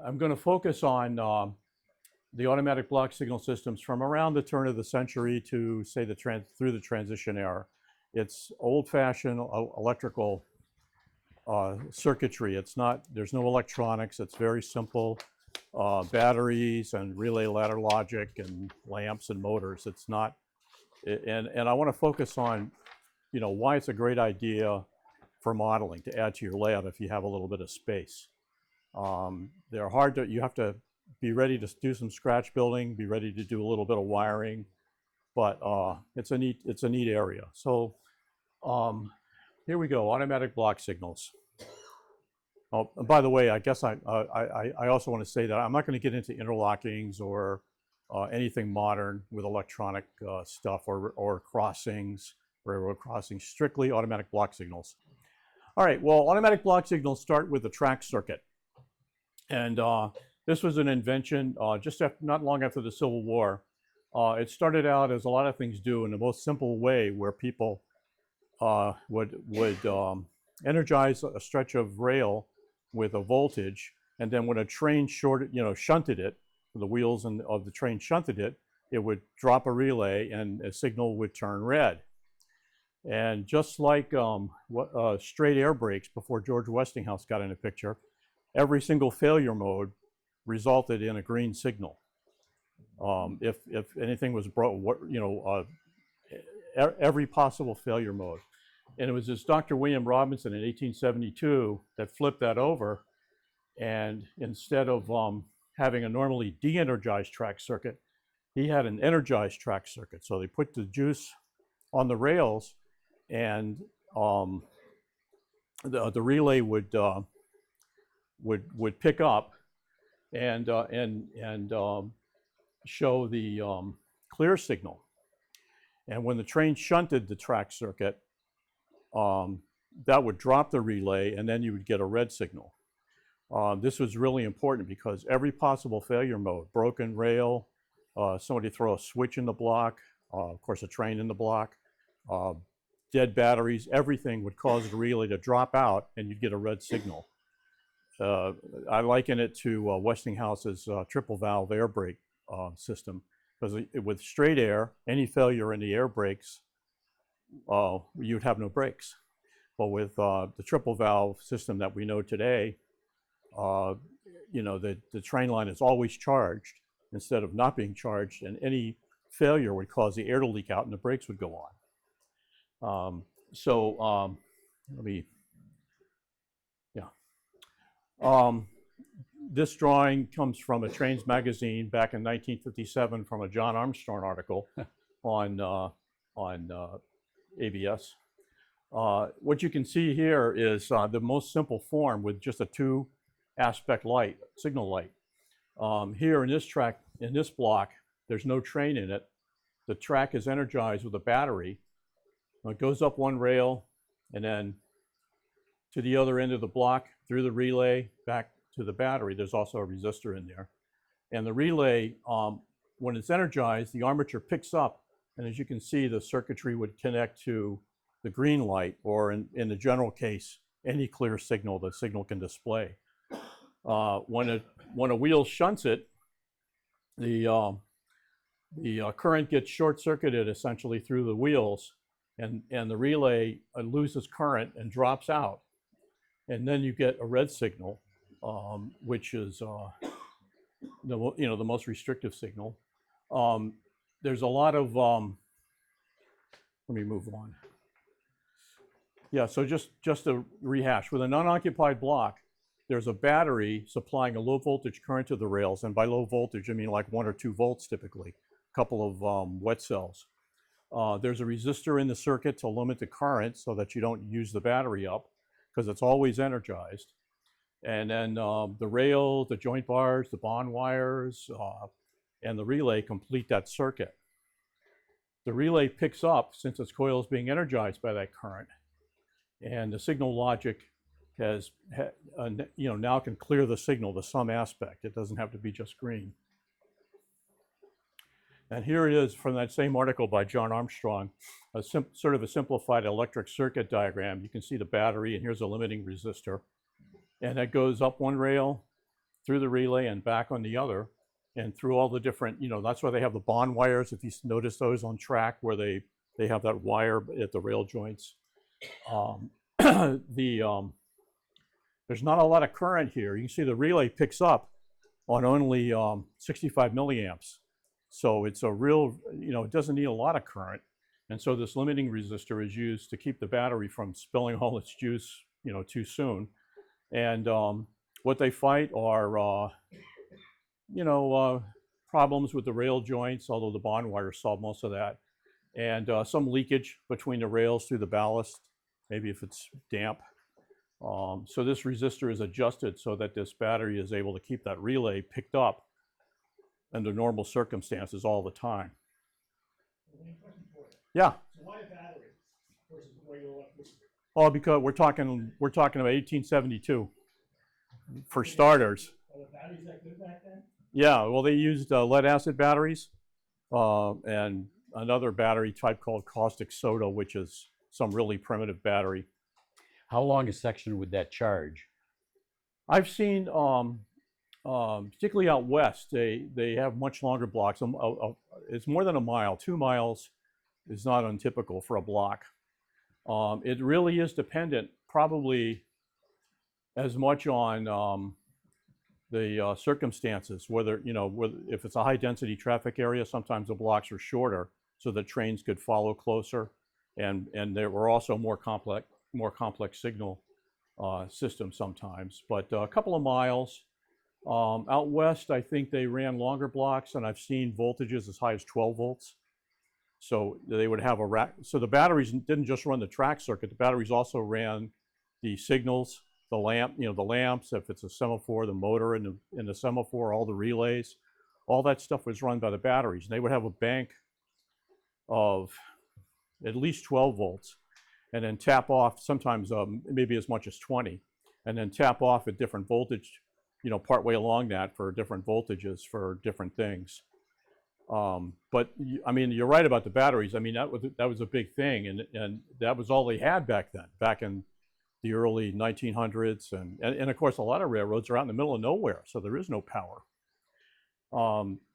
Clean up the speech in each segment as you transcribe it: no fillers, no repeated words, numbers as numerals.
I'm going to focus on the automatic block signal systems from around the turn of the century to, say, through the transition era. It's old-fashioned electrical circuitry. There's no electronics. It's very simple. Batteries and relay ladder logic and lamps and motors. It's not, and I want to focus on, why it's a great idea for modeling to add to your lab if you have a little bit of space. They're hard to, you have to be ready to do some scratch building, be ready to do a little bit of wiring, but it's a neat area. So here we go, automatic block signals. Oh, and by the way, I guess I also want to say that I'm not going to get into interlockings or anything modern with electronic stuff or crossings, railroad crossings, strictly automatic block signals. All right, well, automatic block signals start with the track circuit. And this was an invention just not long after the Civil War. It started out, as a lot of things do, in the most simple way, where people would energize a stretch of rail with a voltage, and then when a train shunted it, the wheels of the train shunted it, it would drop a relay and a signal would turn red. And just like straight air brakes before George Westinghouse got in the picture, every single failure mode resulted in a green signal. If anything was broke, every possible failure mode. And it was this Dr. William Robinson in 1872 that flipped that over. And instead of having a normally de-energized track circuit, he had an energized track circuit. So they put the juice on the rails, and the relay would pick up and show the clear signal. And when the train shunted the track circuit, that would drop the relay, and then you would get a red signal. This was really important because every possible failure mode, broken rail, somebody throw a switch in the block, of course a train in the block, dead batteries, everything would cause the relay to drop out and you'd get a red signal. I liken it to Westinghouse's triple valve air brake system, because with straight air, any failure in the air brakes, you'd have no brakes. But with the triple valve system that we know today, the train line is always charged instead of not being charged, and any failure would cause the air to leak out and the brakes would go on. This drawing comes from a Trains magazine back in 1957 from a John Armstrong article on ABS. What you can see here is the most simple form with just a 2-aspect light, signal light. Here in this block, there's no train in it. The track is energized with a battery. It goes up one rail and then to the other end of the block, through the relay, back to the battery. There's also a resistor in there. And the relay, when it's energized, the armature picks up, and as you can see, the circuitry would connect to the green light, or in the general case, any clear signal the signal can display. When a wheel shunts it, the current gets short-circuited essentially through the wheels, and the relay loses current and drops out. And then you get a red signal, which is the most restrictive signal. There's a lot of, let me move on. Yeah, so just to rehash, with a non-occupied block, there's a battery supplying a low voltage current to the rails, and by low voltage, I mean like 1 or 2 volts typically, a couple of wet cells. There's a resistor in the circuit to limit the current so that you don't use the battery up, because it's always energized. And then the rail, the joint bars, the bond wires, and the relay complete that circuit. The relay picks up, since its coil is being energized by that current, and the signal logic has, now can clear the signal to some aspect. It doesn't have to be just green. And here it is from that same article by John Armstrong, sort of a simplified electric circuit diagram. You can see the battery, and here's a limiting resistor. And that goes up one rail, through the relay and back on the other, and through all the different, that's why they have the bond wires. If you notice those on track where they have that wire at the rail joints. There's not a lot of current here. You can see the relay picks up on only 65 milliamps. So it's a real, it doesn't need a lot of current. And so this limiting resistor is used to keep the battery from spilling all its juice, too soon. And what they fight are, problems with the rail joints, although the bond wires solve most of that. And some leakage between the rails through the ballast, maybe if it's damp. So this resistor is adjusted so that this battery is able to keep that relay picked up under normal circumstances all the time. Yeah. So why a battery versus regular electricity? Oh, because we're talking about 1872 for starters. Are the batteries that good back then? Yeah. Well, they used lead acid batteries and another battery type called caustic soda, which is some really primitive battery. How long a section would that charge? I've seen, particularly out west, they have much longer blocks. It's more than a mile. 2 miles is not untypical for a block. It really is dependent, probably as much on the circumstances. Whether if it's a high density traffic area, sometimes the blocks are shorter so that trains could follow closer, and there were also more complex signal systems sometimes. But a couple of miles. Out west, I think they ran longer blocks, and I've seen voltages as high as 12 volts. So they would have a rack. So the batteries didn't just run the track circuit. The batteries also ran the signals, the lamp, the lamps. If it's a semaphore, the motor in the semaphore, all the relays, all that stuff was run by the batteries. And they would have a bank of at least 12 volts, and then tap off sometimes maybe as much as 20, and then tap off at different voltage, partway along that for different voltages for different things. But I mean, you're right about the batteries. I mean, that was a big thing, and that was all they had back then, back in the early 1900s, and of course a lot of railroads are out in the middle of nowhere, so there is no power.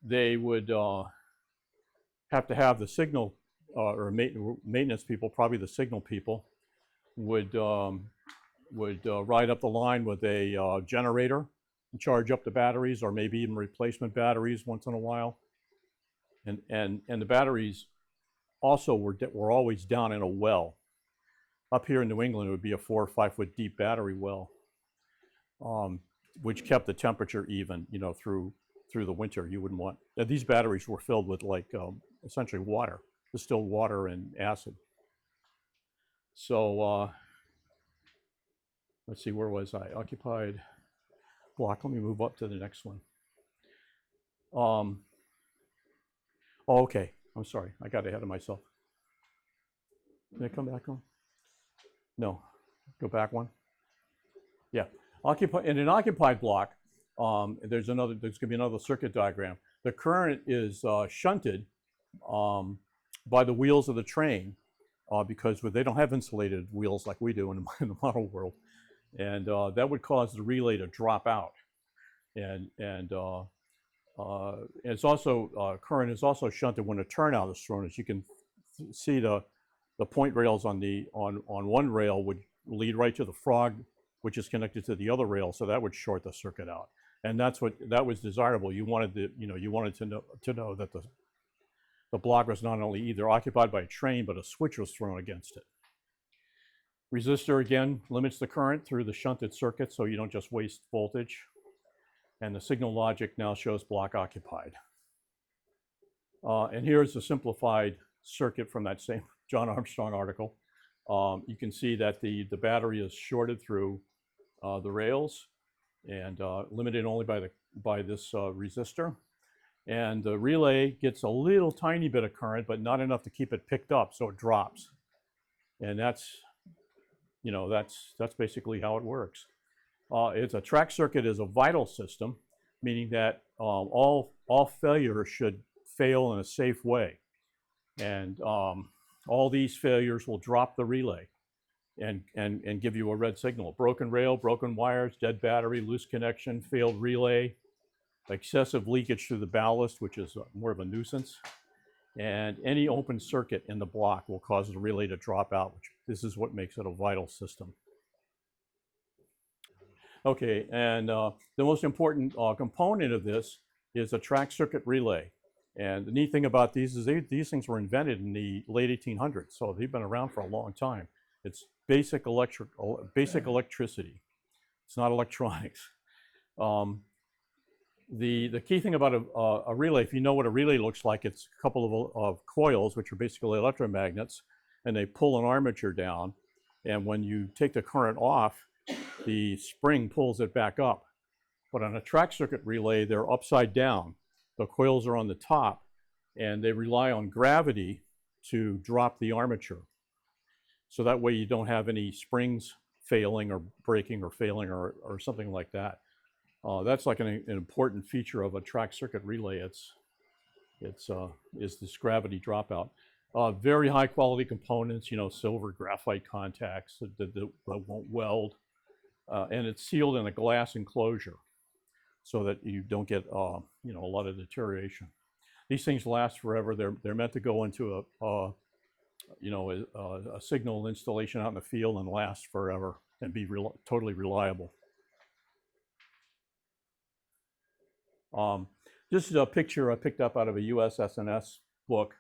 They would have to have the signal or maintenance people, probably the signal people, would ride up the line with a generator and charge up the batteries, or maybe even replacement batteries once in a while. And the batteries also were always down in a well. Up here in New England, it would be a 4 or 5 foot deep battery well, which kept the temperature even, through the winter. You wouldn't want. These batteries were filled with essentially water, distilled water and acid. So let's see, where was I? Occupied block. Let me move up to the next one. Oh, okay. I'm sorry. I got ahead of myself. Can I come back on? No. Go back one. Yeah. In an occupied block, there's going to be another circuit diagram. The current is shunted by the wheels of the train because they don't have insulated wheels like we do in the model world, and that would cause the relay to drop out, and it's also current is also shunted when a turnout is thrown. As you can see, the point rails on one rail would lead right to the frog, which is connected to the other rail, so that would short the circuit out. And that was desirable. You wanted to know that the block was not only either occupied by a train, but a switch was thrown against it. Resistor again limits the current through the shunted circuit, so you don't just waste voltage. And the signal logic now shows block occupied. And here's a simplified circuit from that same John Armstrong article. You can see that the battery is shorted through the rails and limited only by this resistor. And the relay gets a little tiny bit of current, but not enough to keep it picked up, so it drops. And that's basically how it works. It's a track circuit is a vital system, meaning that all failures should fail in a safe way. And all these failures will drop the relay. and give you a red signal. Broken rail, broken wires, dead battery, loose connection, failed relay, excessive leakage through the ballast, which is more of a nuisance, and any open circuit in the block will cause the relay to drop out, which this is what makes it a vital system. Okay, and the most important component of this is a track circuit relay. And the neat thing about these is these things were invented in the late 1800s, so they've been around for a long time. It's basic electricity. It's not electronics. The key thing about a relay, if you know what a relay looks like, it's a couple of coils, which are basically electromagnets, and they pull an armature down. And when you take the current off, the spring pulls it back up. But on a track circuit relay, they're upside down. The coils are on the top, and they rely on gravity to drop the armature. So that way you don't have any springs failing or breaking or failing or something like that. That's like an important feature of a track circuit relay. Is this gravity dropout. Very high quality components, you know, silver graphite contacts that won't weld. And it's sealed in a glass enclosure so that you don't get you know, a lot of deterioration. These things last forever. They're meant to go into you know, a signal installation out in the field and last forever and be totally reliable. This is a picture I picked up out of a USSNS book,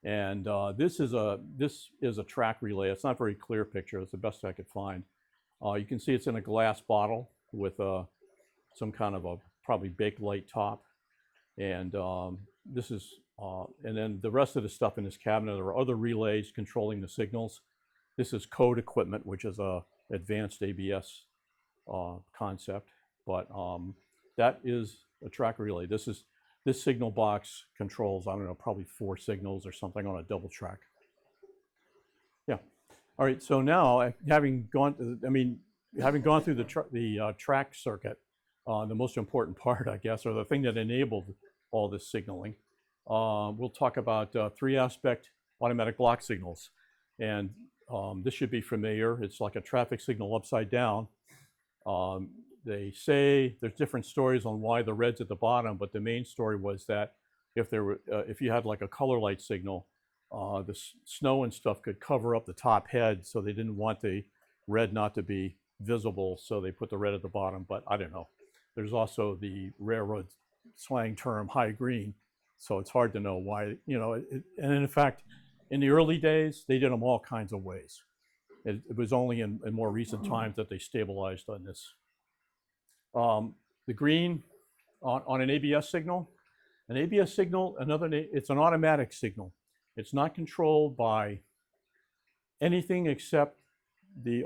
and this is a track relay. It's not a very clear picture. It's the best I could find. You can see it's in a glass bottle with some kind of a probably Bakelite top, and this is and then the rest of the stuff in this cabinet are other relays controlling the signals. This is code equipment, which is a advanced ABS concept, but that is a track relay. This signal box controls, I don't know, probably 4 signals or something on a double track. Yeah. All right. So now, having gone through the track circuit, the most important part, I guess, or the thing that enabled all this signaling, we'll talk about 3-aspect automatic block signals, and this should be familiar. It's like a traffic signal upside down. They say there's different stories on why the red's at the bottom, but the main story was that if you had like a color light signal, the snow and stuff could cover up the top head, so they didn't want the red not to be visible, so they put the red at the bottom. But I don't know. There's also the railroad slang term high green, so it's hard to know why, you know. And in fact, in the early days, they did them all kinds of ways. It was only in more recent times that they stabilized on this. The green on an ABS signal. An ABS signal, it's an automatic signal. It's not controlled by anything except the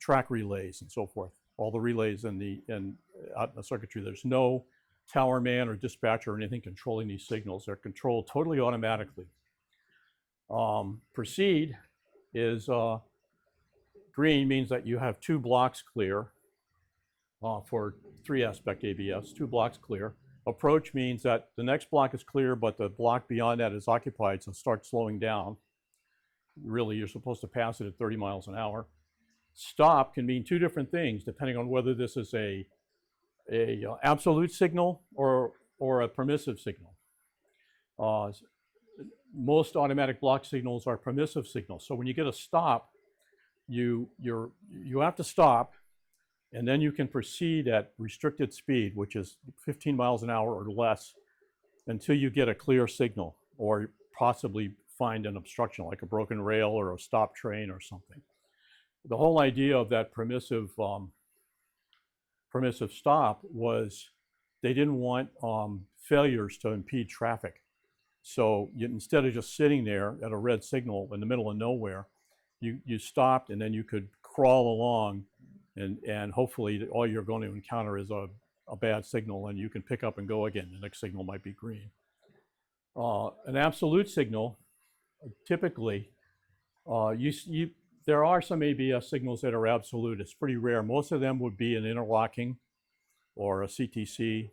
track relays and so forth. All the relays out in the circuitry. There's no tower man or dispatcher or anything controlling these signals. They're controlled totally automatically. Proceed is green, means that you have 2 blocks clear. For 3-aspect ABS, 2 blocks clear. Approach means that the next block is clear, but the block beyond that is occupied, so start slowing down. Really, you're supposed to pass it at 30 miles an hour. Stop can mean 2 different things, depending on whether this is a absolute signal or a permissive signal. Most automatic block signals are permissive signals. So when you get a stop, you have to stop, and then you can proceed at restricted speed, which is 15 miles an hour or less, until you get a clear signal or possibly find an obstruction like a broken rail or a stopped train or something. The whole idea of that permissive stop was they didn't want failures to impede traffic. So instead of just sitting there at a red signal in the middle of nowhere, you stopped, and then you could crawl along, and hopefully all you're going to encounter is a bad signal, and you can pick up and go again. The next signal might be green. An absolute signal, typically, there are some ABS signals that are absolute. It's pretty rare. Most of them would be an interlocking or a CTC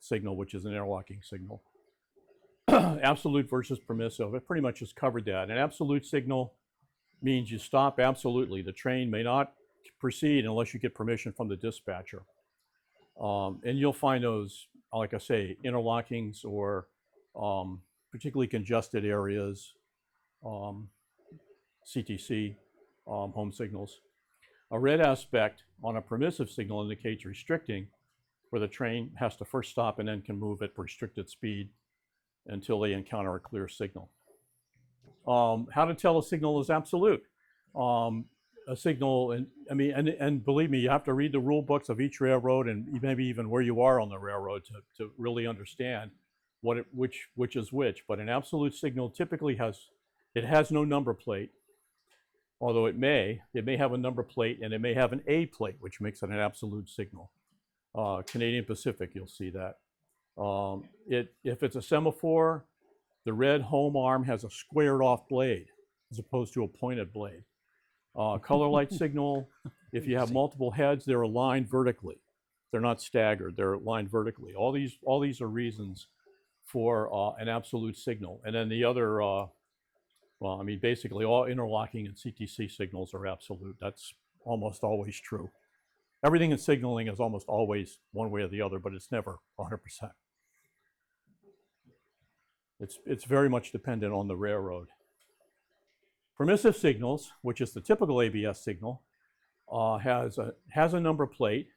signal, which is an interlocking signal. Absolute versus permissive. It pretty much just covered that. An absolute signal means you stop absolutely. The train may not proceed unless you get permission from the dispatcher. And you'll find those, like I say, interlockings or particularly congested areas, CTC, home signals. A red aspect on a permissive signal indicates restricting, where the train has to first stop and then can move at restricted speed until they encounter a clear signal. How to tell a signal is absolute. A signal, and believe me, you have to read the rule books of each railroad and maybe even where you are on the railroad to really understand which is which. But an absolute signal typically has no number plate, although it may have a number plate and it may have an A plate, which makes it an absolute signal. Canadian Pacific, you'll see that. If it's a semaphore, the red home arm has a squared off blade as opposed to a pointed blade. Color light signal, if you have multiple heads, they're aligned vertically. They're not staggered, they're aligned vertically. All these are reasons for an absolute signal. And then the other, basically all interlocking and CTC signals are absolute. That's almost always true. Everything in signaling is almost always one way or the other, but it's never 100%. It's very much dependent on the railroad. Permissive signals, which is the typical ABS signal, has a number plate.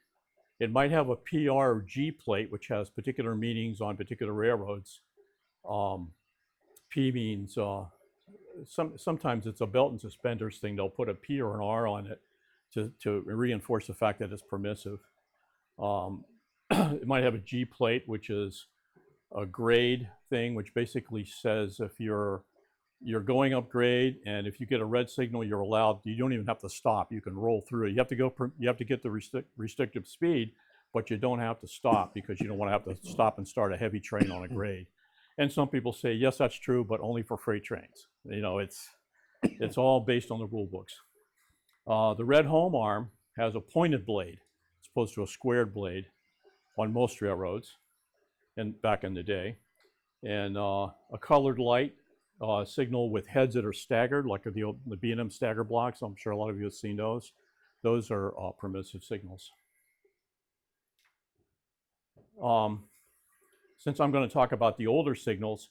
It might have a PR or G plate, which has particular meanings on particular railroads. P means, sometimes it's a belt and suspenders thing. They'll put a P or an R on it to reinforce the fact that it's permissive. It might have a G plate, which is a grade thing, which basically says if you're going up grade, and if you get a red signal, you're allowed. You don't even have to stop. You can roll through it. You have to get the restrictive speed, but you don't have to stop because you don't want to have to stop and start a heavy train on a grade. And some people say, yes, that's true, but only for freight trains. It's all based on the rule books. The red home arm has a pointed blade as opposed to a squared blade on most railroads, and back in the day. And a colored light signal with heads that are staggered, like the B&M stagger blocks. I'm sure a lot of you have seen those. Those are permissive signals. Since I'm going to talk about the older signals,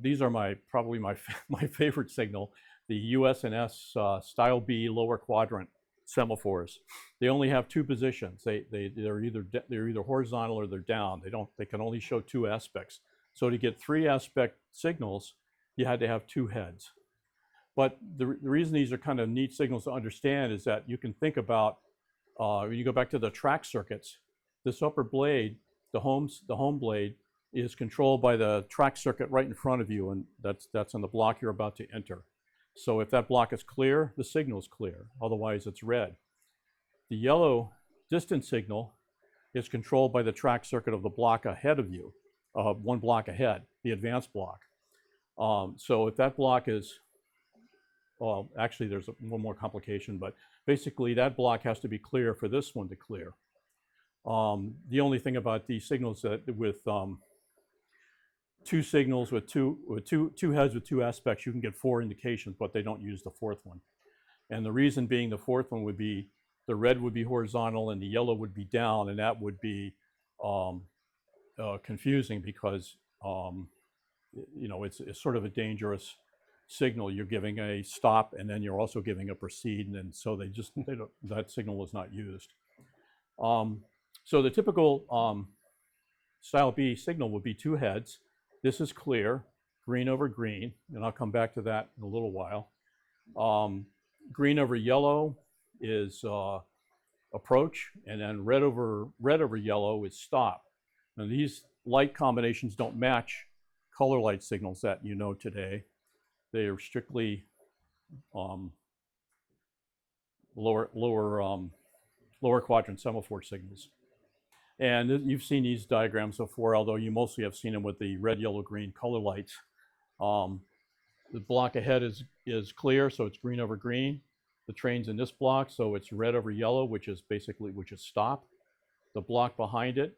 these are probably my favorite signal, the USNS Style B lower quadrant semaphores. They only have two positions. They're either horizontal or they're down. They can only show two aspects. So to get three aspect signals, you had to have two heads. But the reason these are kind of neat signals to understand is that you can think about, when you go back to the track circuits, this upper blade, the home blade, is controlled by the track circuit right in front of you, and that's on the block you're about to enter. So if that block is clear, the signal is clear. Otherwise, it's red. The yellow distance signal is controlled by the track circuit of the block ahead of you, one block ahead, the advanced block. So if that block is, well, actually there's one more complication, but basically that block has to be clear for this one to clear. The only thing about these signals that with two signals with two heads with two aspects, you can get four indications, but they don't use the fourth one. And the reason being, the fourth one would be, the red would be horizontal and the yellow would be down, and that would be confusing because it's sort of a dangerous signal. You're giving a stop and then you're also giving a proceed, and so that signal was not used. So the typical Style B signal would be two heads. This is clear, green over green, and I'll come back to that in a little while. Green over yellow is approach, and then red over yellow is stop. And these light combinations don't match color light signals that you know today. They are strictly lower quadrant semaphore signals. And you've seen these diagrams before, although you mostly have seen them with the red, yellow, green color lights. The block ahead is clear, so it's green over green. The train's in this block, so it's red over yellow, which is stop. The block behind it,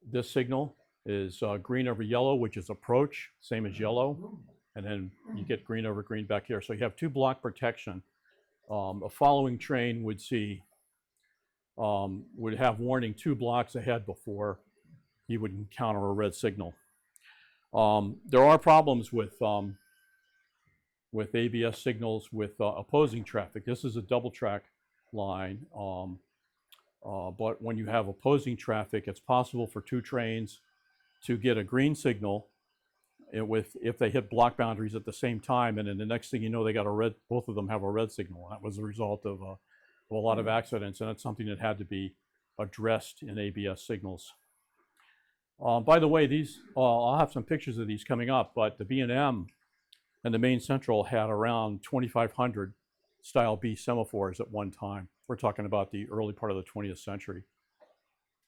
this signal is green over yellow, which is approach, same as yellow. and then you get green over green back here. So you have 2 block protection. A following train would see, would have warning 2 blocks ahead before he would encounter a red signal. There are problems with ABS signals with opposing traffic. This is a double track line, but when you have opposing traffic, it's possible for 2 trains to get a green signal if they hit block boundaries at the same time, and then the next thing you know, they got a red. Both of them have a red signal. That was the result of a lot of accidents, and it's something that had to be addressed in ABS signals. By the way, these I'll have some pictures of these coming up, but the B&M and the Main Central had around 2,500 Style B semaphores at one time. We're talking about the early part of the 20th century.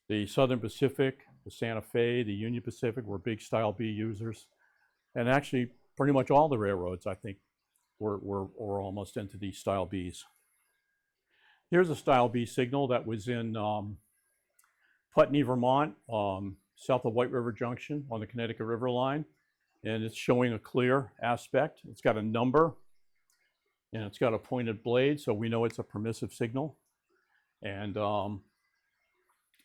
The Southern Pacific, the Santa Fe, the Union Pacific were big Style B users. And actually, pretty much all the railroads, I think, were almost into these Style Bs. Here's a Style B signal that was in Putney, Vermont, south of White River Junction on the Connecticut River line. And it's showing a clear aspect. It's got a number, and it's got a pointed blade, so we know it's a permissive signal. And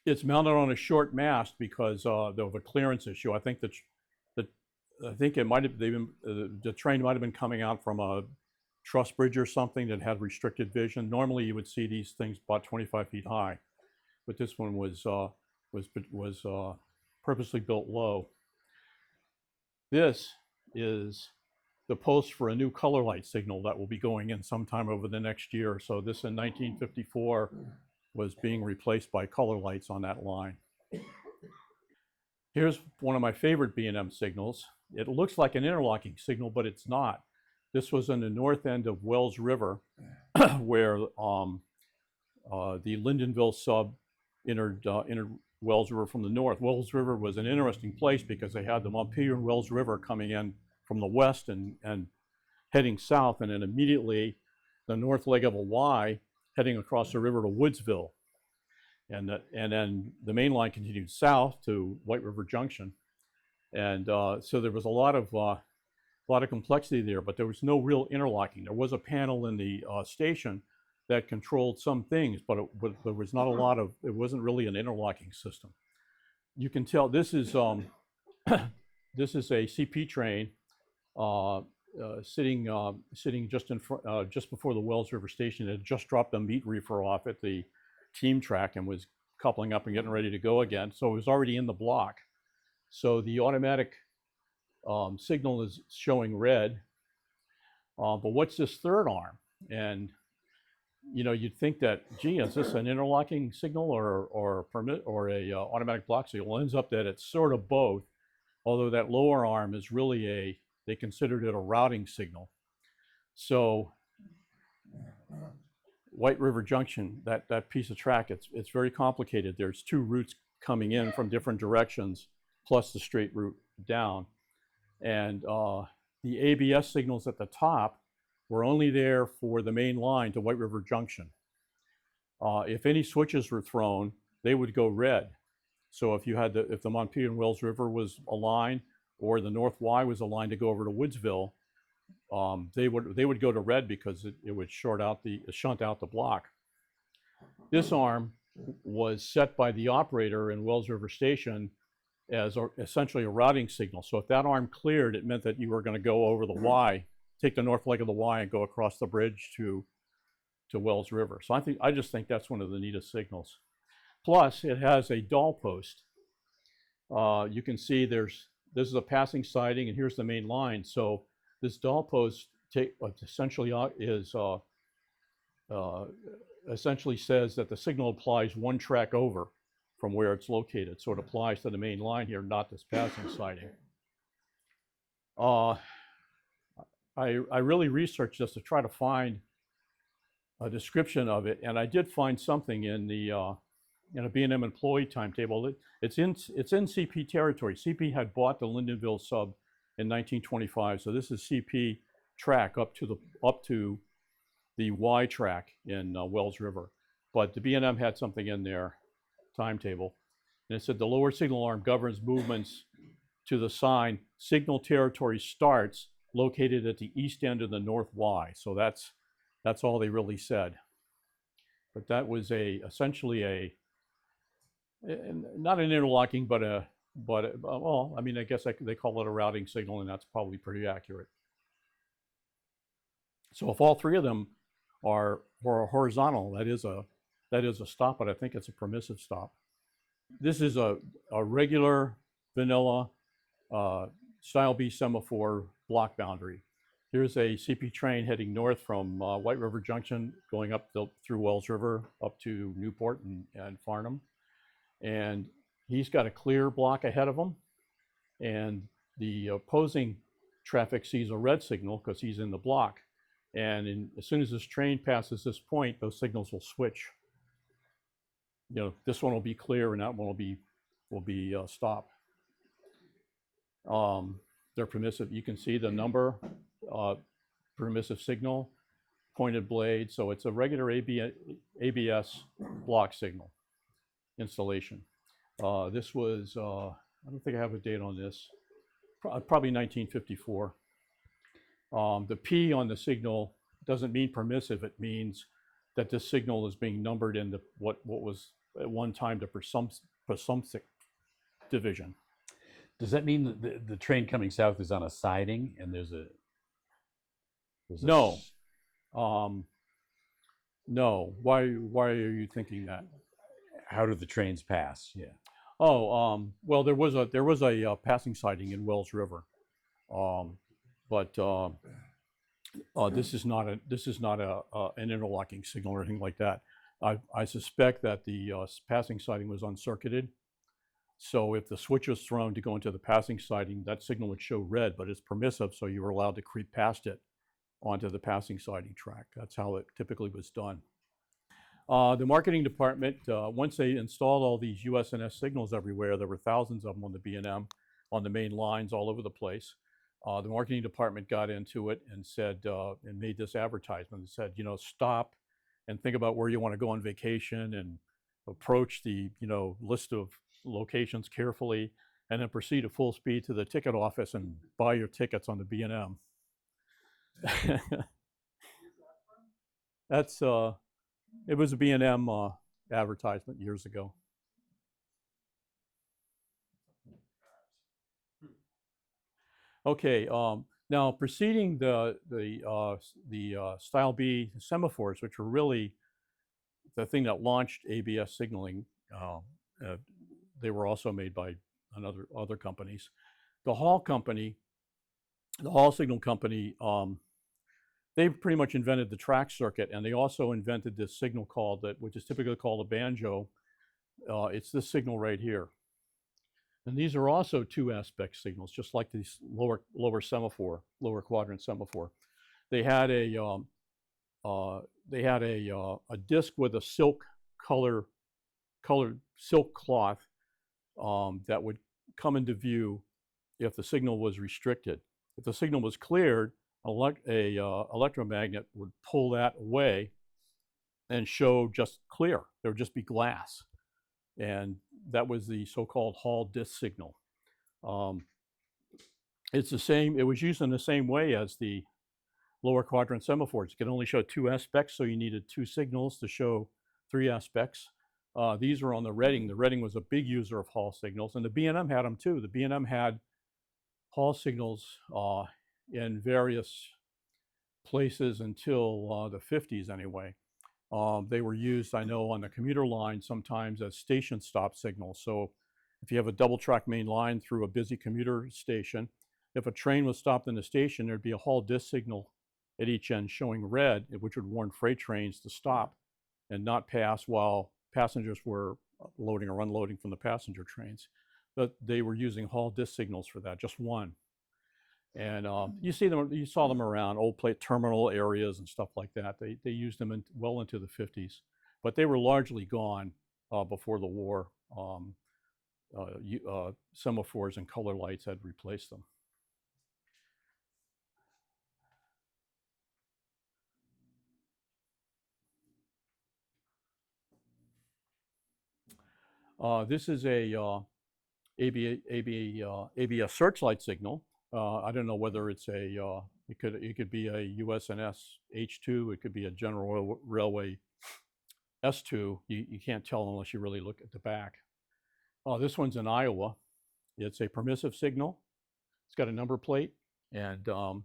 it's mounted on a short mast because of a clearance issue. I think it might have been the train might have been coming out from a truss bridge or something that had restricted vision. Normally, you would see these things about 25 feet high, but this one was purposely built low. This is the post for a new color light signal that will be going in sometime over the next year. So this in 1954 was being replaced by color lights on that line. Here's one of my favorite B&M signals. It looks like an interlocking signal, but it's not. This was on the north end of Wells River, where the Lyndonville sub entered Wells River from the north. Wells River was an interesting place because they had the Montpelier and Wells River coming in from the west and heading south, and then immediately the north leg of a Y heading across the river to Woodsville. And then the main line continued south to White River Junction. And so there was a lot of complexity there, but there was no real interlocking. There was a panel in the station that controlled some things, but there was not a lot of, it wasn't really an interlocking system. You can tell this is this is a CP train sitting just in front, just before the Wells River station. It had just dropped a meat reefer off at the team track and was coupling up and getting ready to go again. So it was already in the block. So the automatic signal is showing red. But what's this third arm? And you know, you'd think that, gee, is this an interlocking signal or permit or a automatic block signal? Well, it ends up that it's sort of both, although that lower arm is really they considered it a routing signal. So White River Junction, that piece of track, it's very complicated. There's 2 routes coming in from different directions, plus the straight route down. And the ABS signals at the top were only there for the main line to White River Junction. If any switches were thrown, they would go red. So if the Montpelier and Wells River was a line, or the North Y was a line to go over to Woodsville, they would go to red because it would shunt out the block. This arm was set by the operator in Wells River Station as essentially a routing signal. So if that arm cleared, it meant that you were going to go over the Y, take the north leg of the Y and go across the bridge to Wells River. So I just think that's one of the neatest signals. Plus, it has a doll post. You can see this is a passing siding, and here's the main line. So this doll post essentially essentially says that the signal applies 1 track over from where it's located. So it applies to the main line here, not this passing siding. I really researched this to try to find a description of it, and I did find something in a B&M employee timetable. It's in CP territory. CP had bought the Lyndonville sub in 1925, so this is CP track up to the Y track in Wells River. But the B&M had something in their timetable, and it said the lower signal arm governs movements to the sign signal territory starts located at the east end of the North Y. So that's all they really said. But that was essentially not an interlocking, but well, I mean, I guess they call it a routing signal, and that's probably pretty accurate. So if all three of them are horizontal, that is a stop, but I think it's a permissive stop. This is a regular vanilla style B semaphore block boundary. Here's a CP train heading north from White River Junction, going up through Wells River up to Newport and Farnham. And he's got a clear block ahead of him. And the opposing traffic sees a red signal because he's in the block. And as soon as this train passes this point, those signals will switch. You know, this one will be clear and that one will be stop. They're permissive. You can see the number, permissive signal, pointed blade. So it's a regular ABS block signal installation. This was, I don't think I have a date on this, probably 1954. The P on the signal doesn't mean permissive. It means that this signal is being numbered in what was at one time the presumptive division. Does that mean that the train coming south is on a siding and there's a no. No. Why are you thinking that? How do the trains pass? Yeah. Oh, well, there was a passing siding in Wells River, but this is not an interlocking signal or anything like that. I suspect that the passing siding was uncircuited. So if the switch was thrown to go into the passing siding, that signal would show red, but it's permissive, so you were allowed to creep past it onto the passing siding track. That's how it typically was done. The marketing department, once they installed all these USNS signals everywhere, there were thousands of them on the B&M, on the main lines all over the place. The marketing department got into it and said, and made this advertisement and said, you know, stop and think about where you want to go on vacation and approach the, you know, list of locations carefully, and then proceed at full speed to the ticket office and buy your tickets on the B&M. That's it was a B&M advertisement years ago. Okay, now preceding the Style B semaphores, which were really the thing that launched ABS signaling, they were also made by other companies. The Hall Signal Company, they pretty much invented the track circuit, and they also invented this signal which is typically called a banjo. It's this signal right here. And these are also two aspect signals, just like these lower quadrant semaphore. They had a disc with a colored silk cloth that would come into view if the signal was restricted. If the signal was cleared, a electromagnet would pull that away and show just clear. There would just be glass. And that was the so-called Hall disc signal. It's the same, it was used in the same way as the lower quadrant semaphores. It could only show two aspects, so you needed two signals to show three aspects. These are on the Reading. The Reading was a big user of Hall signals, and the B&M had them too. The B&M had Hall signals in various places until the 50s anyway. They were used, I know, on the commuter line sometimes as station stop signals. So if you have a double track main line through a busy commuter station, if a train was stopped in the station, there'd be a Hall disc signal at each end showing red, which would warn freight trains to stop and not pass while passengers were loading or unloading from the passenger trains. But they were using Hall disc signals for that, just one. And you saw them around old plate terminal areas and stuff like that. They used them well into the 50s, but they were largely gone before the war. Semaphores and color lights had replaced them. This is a ABS searchlight signal. I don't know whether it's it could be a USNS H2, it could be a General Railway S2. You can't tell unless you really look at the back. This one's in Iowa. It's a permissive signal. It's got a number plate, and I'm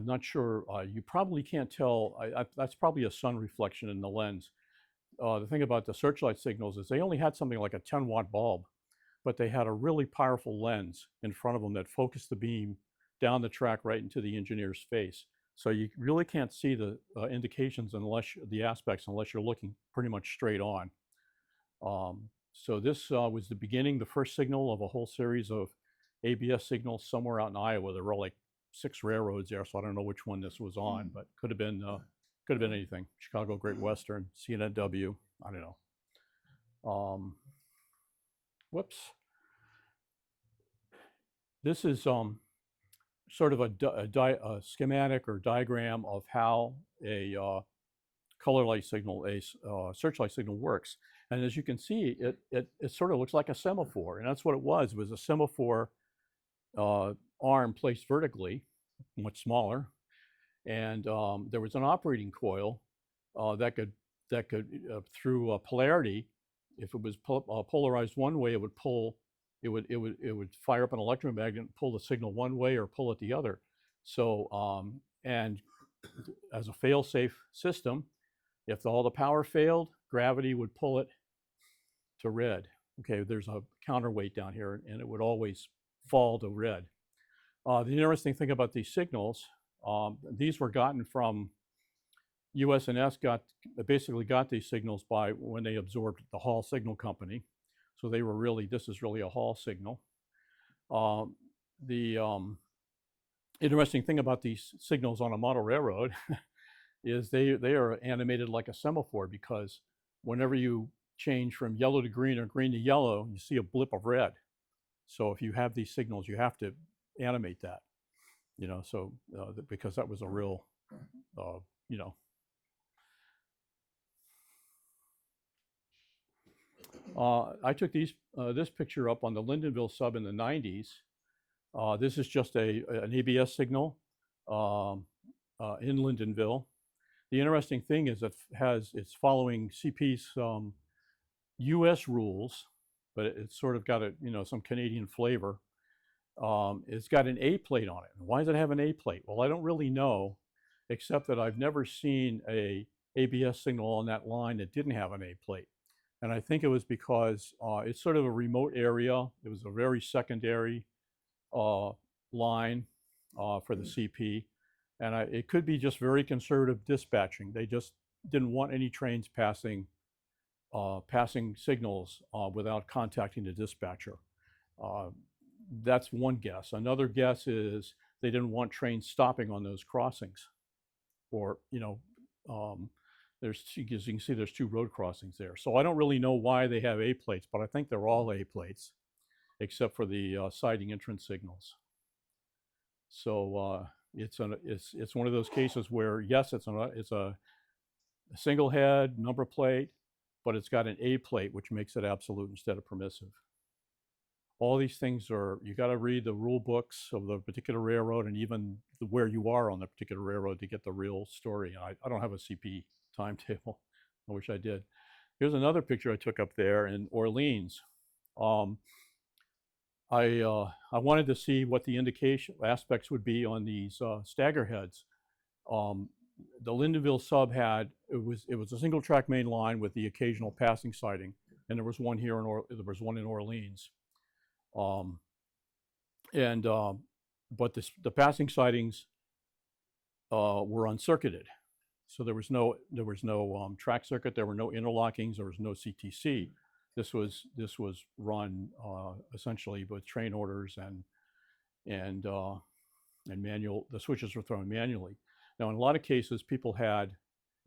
not sure. You probably can't tell. That's probably a sun reflection in the lens. The thing about the searchlight signals is they only had something like a 10-watt bulb, but they had a really powerful lens in front of them that focused the beam down the track right into the engineer's face. So you really can't see the indications the aspects unless you're looking pretty much straight on. So this was the beginning, the first signal of a whole series of ABS signals somewhere out in Iowa. There were like 6 railroads there, so I don't know which one this was on, but could have been anything. Chicago Great Western, CNW, I don't know. Whoops. This is sort of a schematic or diagram of how a color light signal, a searchlight signal works. And as you can see, it sort of looks like a semaphore, and that's what it was. It was a semaphore arm placed vertically, much smaller, and there was an operating coil that could through polarity, if it was polarized one way, it would fire up an electromagnet and pull the signal one way or pull it the other. So and as a fail-safe system, if all the power failed, gravity would pull it to red. Okay, there's a counterweight down here, and it would always fall to red. The interesting thing about these signals, these were gotten from USNS basically got these signals by when they absorbed the Hall Signal Company. So they were this is really a Hall signal. The interesting thing about these signals on a model railroad is they are animated like a semaphore, because whenever you change from yellow to green or green to yellow, you see a blip of red. So if you have these signals, you have to animate that, so because that was a real, I took this picture up on the Lyndonville sub in the 90s. This is just an ABS signal in Lyndonville. The interesting thing is it's following CP's U.S. rules, but it's sort of got some Canadian flavor. It's got an A plate on it. Why does it have an A plate? Well, I don't really know, except that I've never seen a ABS signal on that line that didn't have an A plate. And I think it was because it's sort of a remote area. It was a very secondary line for the CP. And it could be just very conservative dispatching. They just didn't want any trains passing signals without contacting the dispatcher. That's one guess. Another guess is they didn't want trains stopping on those crossings. Or, as you can see, there's 2 road crossings there. So I don't really know why they have A plates, but I think they're all A plates, except for the siding entrance signals. So it's one of those cases where, yes, it's a single head number plate, but it's got an A plate, which makes it absolute instead of permissive. All these things you got to read the rule books of the particular railroad and even where you are on the particular railroad to get the real story. And I don't have a CP timetable. I wish I did. Here's another picture I took up there in Orleans. I wanted to see what the indication aspects would be on these stagger heads. The Lyndonville sub it was a single track main line with the occasional passing siding, and there was one here in Orleans. But the passing sidings were uncircuited, so there was no track circuit. There were no interlockings. There was no CTC. This was run essentially with train orders and manual. The switches were thrown manually. Now, in a lot of cases,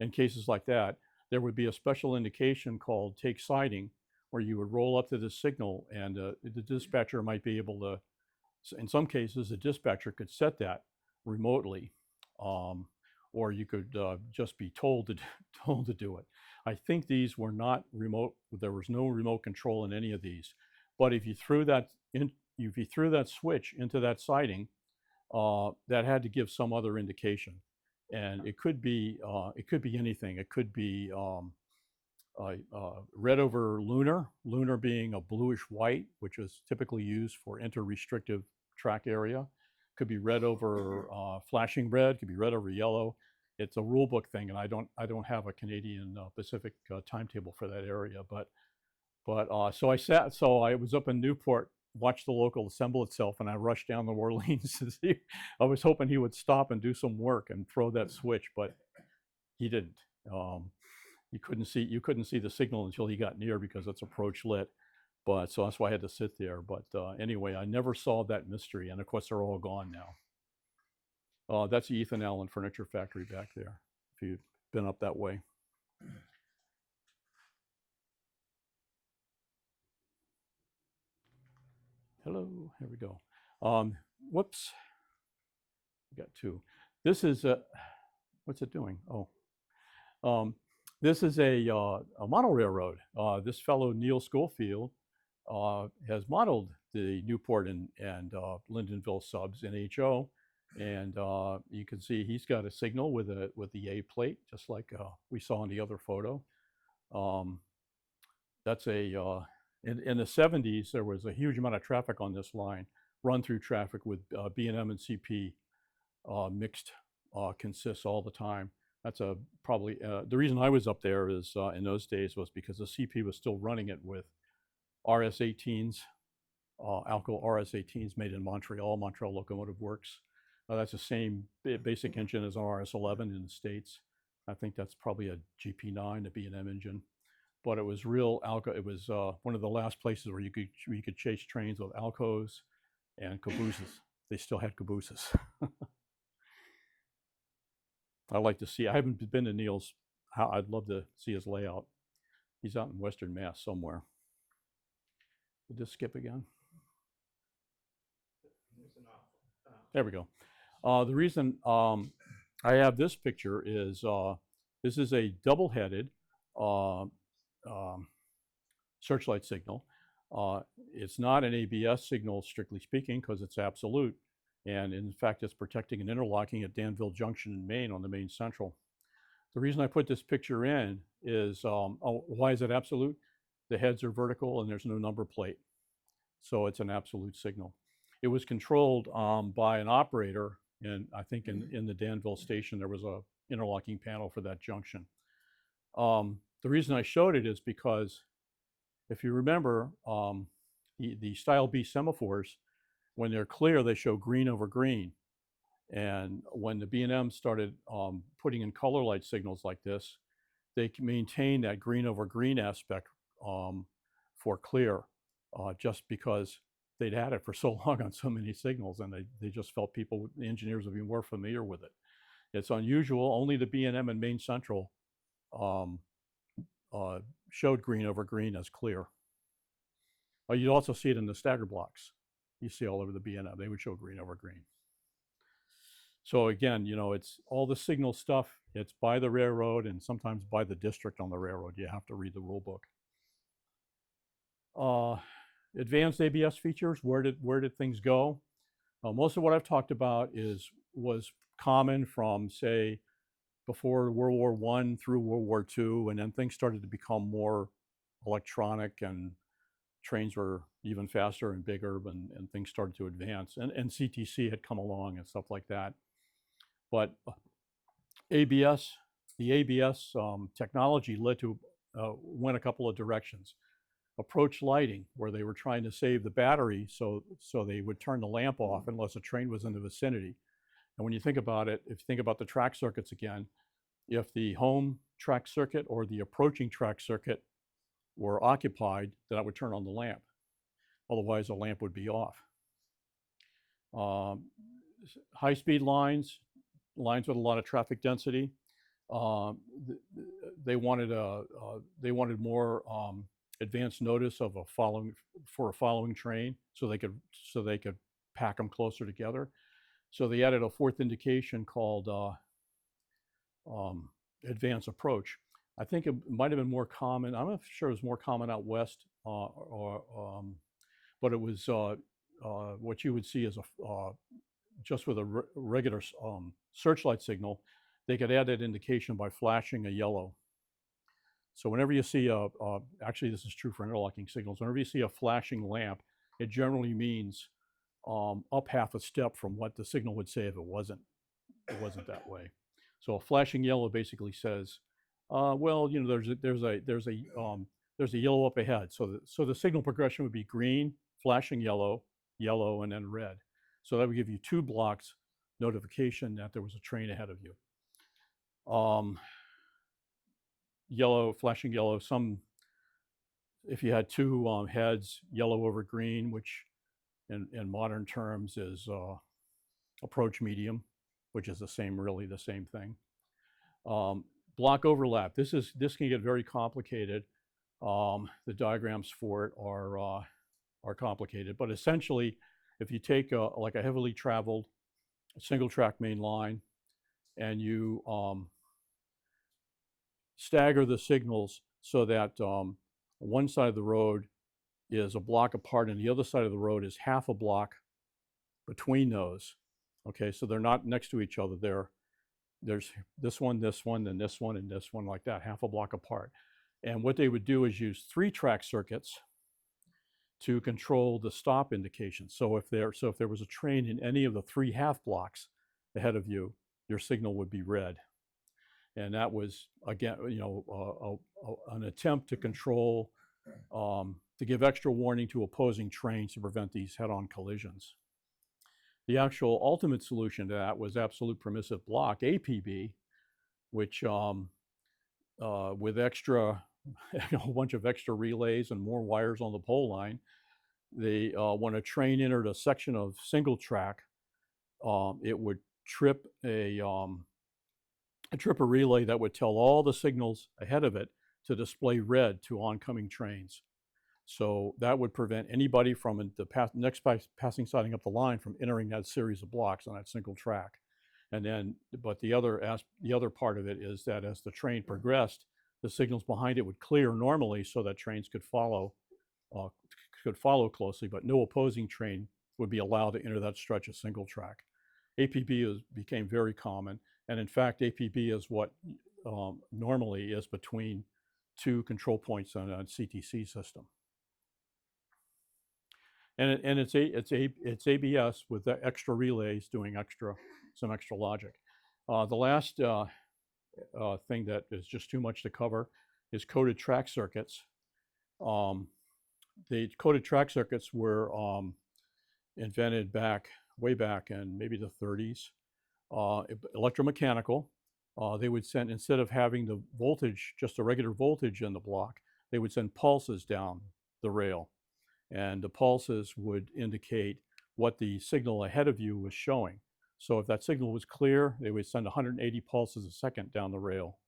in cases like that, there would be a special indication called take siding, where you would roll up to the signal, and the dispatcher might be able to. In some cases, the dispatcher could set that remotely, or you could just be told to do it. I think these were not remote. There was no remote control in any of these. But if you threw that if you threw that switch into that siding, that had to give some other indication, and it could be anything. It could be red over lunar, lunar being a bluish white, which is typically used for inter-restrictive track area. Could be red over flashing red. Could be red over yellow. It's a rule book thing, and I don't have a Canadian Pacific timetable for that area. But so I was up in Newport, watched the local assemble itself, and I rushed down to Orleans to see. I was hoping he would stop and do some work and throw that switch, but he didn't. You couldn't see the signal until he got near because it's approach lit. But so that's why I had to sit there. But anyway, I never solved that mystery, and of course they're all gone now. That's the Ethan Allen Furniture Factory back there, if you've been up that way. Hello, here we go. Whoops, we got two. This is what's it doing? Oh, this is a model railroad. This fellow Neil Schofield has modeled the Newport and Lyndonville subs in HO, and you can see he's got a signal with the A plate, just like we saw in the other photo. That's a in the 70s, there was a huge amount of traffic on this line, run-through traffic with B&M and CP mixed consists all the time. That's probably the reason I was up there is in those days was because the CP was still running it with RS-18s, Alco RS-18s made in Montreal, Montreal Locomotive Works. That's the same basic engine as an RS-11 in the States. I think that's probably a GP9, a B&M engine. But it was real Alco. It was one of the last places where you could chase trains with Alcos and cabooses. They still had cabooses. I like to see. I haven't been to Neil's. I'd love to see his layout. He's out in Western Mass somewhere. Did this skip again? There we go. The reason I have this picture is this is a double-headed searchlight signal. It's not an ABS signal, strictly speaking, because it's absolute. And in fact, it's protecting and interlocking at Danville Junction in Maine on the Maine Central. The reason I put this picture in is, why is it absolute? The heads are vertical and there's no number plate. So it's an absolute signal. It was controlled by an operator, and I think in the Danville station, there was a interlocking panel for that junction. The reason I showed it is because if you remember, the Style B semaphores, when they're clear, they show green over green. And when the B&M started putting in color light signals like this, they can maintain that green over green aspect for clear, just because they'd had it for so long on so many signals, and they just felt the engineers would be more familiar with it. It's unusual. Only the B&M and Maine Central showed green over green as clear. You'd also see it in the stagger blocks. You see all over the B&M, they would show green over green. So again, you know, it's all the signal stuff. It's by the railroad and sometimes by the district on the railroad. You have to read the rule book. Advanced ABS features, where did things go? Most of what I've talked about was common from, say, before World War I through World War II, and then things started to become more electronic, and trains were even faster and bigger, and things started to advance, and CTC had come along and stuff like that. But ABS, the ABS technology went a couple of directions. Approach lighting, where they were trying to save the battery, so they would turn the lamp off unless a train was in the vicinity. And when you think about it, if you think about the track circuits again, if the home track circuit or the approaching track circuit were occupied, then I would turn on the lamp. Otherwise, the lamp would be off. High-speed lines with a lot of traffic density. They wanted more advanced notice of a following train, so they could pack them closer together. So they added a fourth indication called advanced approach. I think it might have been more common. I'm not sure it was more common out west, but it was what you would see as just with a regular searchlight signal, they could add that indication by flashing a yellow. So whenever you see actually this is true for interlocking signals, whenever you see a flashing lamp, it generally means up half a step from what the signal would say if it wasn't that way. So a flashing yellow basically says, well, you know, there's a yellow up ahead. So the signal progression would be green, flashing yellow, yellow, and then red. So that would give you 2 blocks notification that there was a train ahead of you. Yellow, flashing yellow. If you had 2 heads, yellow over green, which in modern terms is approach medium, which is really the same thing. Block overlap. This can get very complicated. The diagrams for it are complicated, but essentially, if you take like a heavily traveled single track main line and you stagger the signals so that one side of the road is a block apart and the other side of the road is half a block between those. Okay, so they're not next to each other. There's this one, then this one, and this one, like that, half a block apart. And what they would do is use 3-track circuits to control the stop indication. So if there was a train in any of the 3 half blocks ahead of you, your signal would be red. And that was, again, you know, an attempt to control, to give extra warning to opposing trains to prevent these head-on collisions. The actual ultimate solution to that was absolute permissive block, APB, which with extra, a whole bunch of extra relays and more wires on the pole line, when a train entered a section of single track, it would trip a relay that would tell all the signals ahead of it to display red to oncoming trains. So that would prevent anybody from the next passing siding up the line from entering that series of blocks on that single track. And then, but the other part of it is that as the train progressed, the signals behind it would clear normally so that trains could follow closely, but no opposing train would be allowed to enter that stretch of single track. APB became very common, and in fact, APB is what normally is between 2 control points on a CTC system. And it's ABS with the extra relays doing some extra logic. The last thing that is just too much to cover is coded track circuits. The coded track circuits were invented way back in maybe the 30s. Electromechanical. They would send, instead of having the voltage, just a regular voltage in the block, they would send pulses down the rail. And the pulses would indicate what the signal ahead of you was showing. So if that signal was clear, they would send 180 pulses a second down the rail.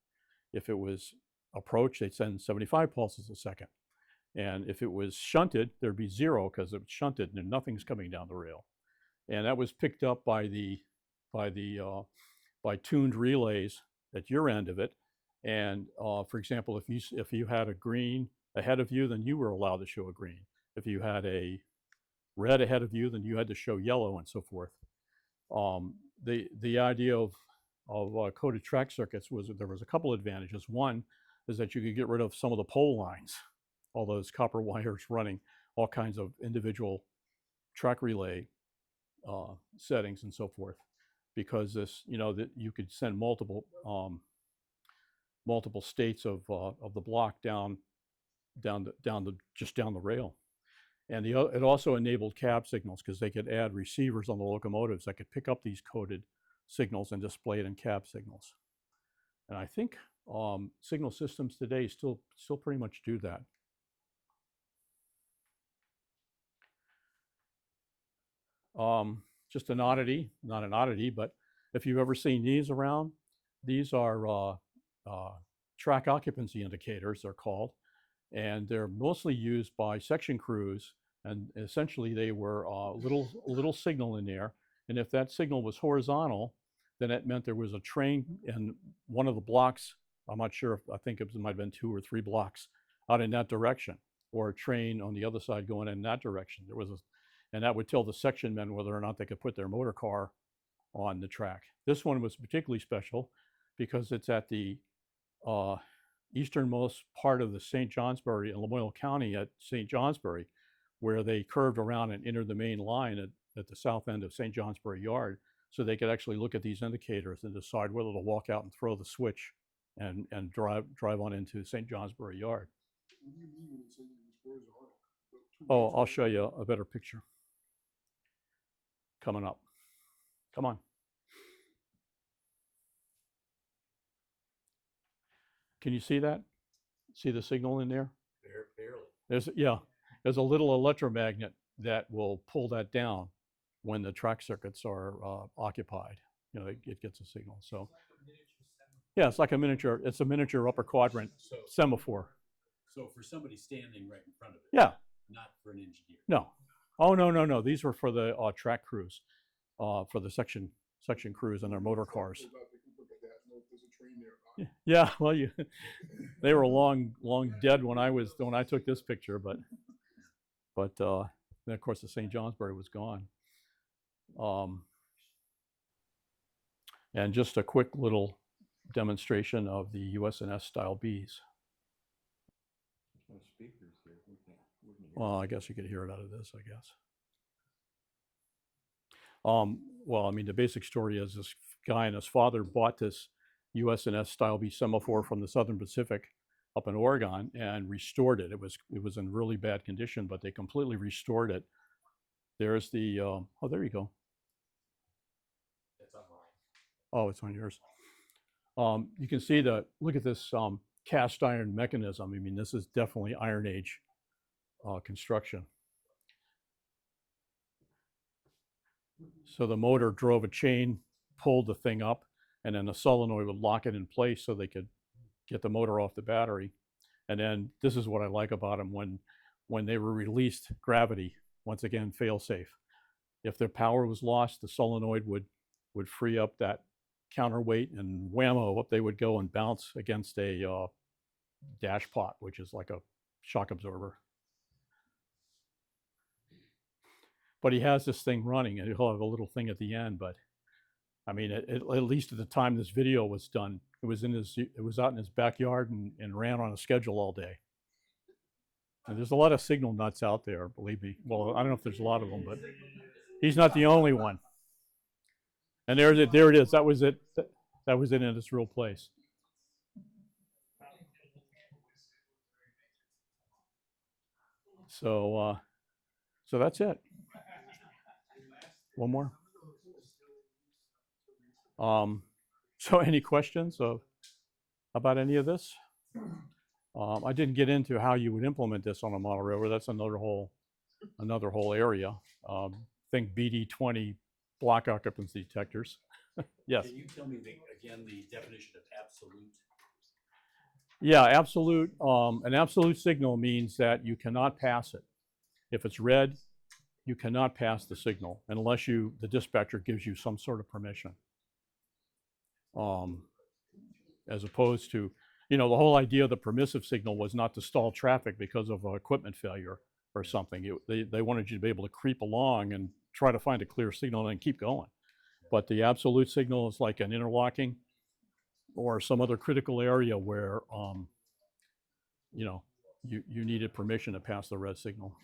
If it was approach, they'd send 75 pulses a second. And if it was shunted, there'd be 0 because it was shunted and nothing's coming down the rail. And that was picked up by tuned relays at your end of it. And for example, if you had a green ahead of you, then you were allowed to show a green. If you had a red ahead of you, then you had to show yellow and so forth. The idea of coded track circuits was that there was a couple advantages. One is that you could get rid of some of the pole lines, all those copper wires running all kinds of individual track relay settings and so forth, because this, you know, that you could send multiple states of the block down the rail. And it also enabled cab signals because they could add receivers on the locomotives that could pick up these coded signals and display it in cab signals. And I think signal systems today still pretty much do that. Just an oddity, not an oddity, but if you've ever seen these around, these are track occupancy indicators, they're called. And they're mostly used by section crews, and essentially they were a little signal in there, and if that signal was horizontal, then it meant there was a train in one of the blocks. I'm not sure, I think it might have been 2 or 3 blocks out in that direction, or a train on the other side going in that direction. and that would tell the section men whether or not they could put their motor car on the track. This one was particularly special because it's at the easternmost part of the St. Johnsbury in Lamoille County at St. Johnsbury, where they curved around and entered the main line at the south end of St. Johnsbury Yard, so they could actually look at these indicators and decide whether to walk out and throw the switch and drive on into St. Johnsbury Yard. What do you mean when it says it was horizontal? Oh, I'll show you a better picture coming up. Come on. Can you see that? See the signal in there? Barely. There's a little electromagnet that will pull that down when the track circuits are occupied. You know, it gets a signal. So yeah, it's like a miniature. It's a miniature upper quadrant semaphore. So for somebody standing right in front of it. Yeah. Not for an engineer. No. Oh no. These were for the track crews, for the section crews and their motor cars. They can look at that and know if there's a train there or not. Yeah, well, they were long dead when I took this picture, but then of course the St. Johnsbury was gone. And just a quick little demonstration of the USNS style Bs. No speakers here. Wouldn't hear Well, I guess you could hear it out of this, I guess. Well, I mean, the basic story is this guy and his father bought this USNS style B semaphore from the Southern Pacific up in Oregon and restored it. It was in really bad condition, but they completely restored it. There's the, oh, there you go. That's on mine. Oh, it's on yours. You can see look at this cast iron mechanism. I mean, this is definitely Iron Age construction. So the motor drove a chain, pulled the thing up, and then the solenoid would lock it in place so they could get the motor off the battery. And then this is what I like about them: when they were released, gravity, once again, fail safe. If their power was lost, the solenoid would free up that counterweight, and whammo, up they would go and bounce against a dash pot, which is like a shock absorber. But he has this thing running, and he'll have a little thing at the end. But I mean, at least at the time this video was done, it was out in his backyard and ran on a schedule all day. And there's a lot of signal nuts out there, believe me. Well, I don't know if there's a lot of them, but he's not the only one. And there it is. That was it. That was it in its real place. So that's it. One more. So any questions about any of this? I didn't get into how you would implement this on a model railroad. That's another whole area. Think BD20 block occupancy detectors. Yes. Can you tell me again the definition of absolute? Yeah, absolute. An absolute signal means that you cannot pass it. If it's red, you cannot pass the signal unless the dispatcher gives you some sort of permission. As opposed to, the whole idea of the permissive signal was not to stall traffic because of equipment failure or something. They wanted you to be able to creep along and try to find a clear signal and keep going. But the absolute signal is like an interlocking or some other critical area where, you needed permission to pass the red signal.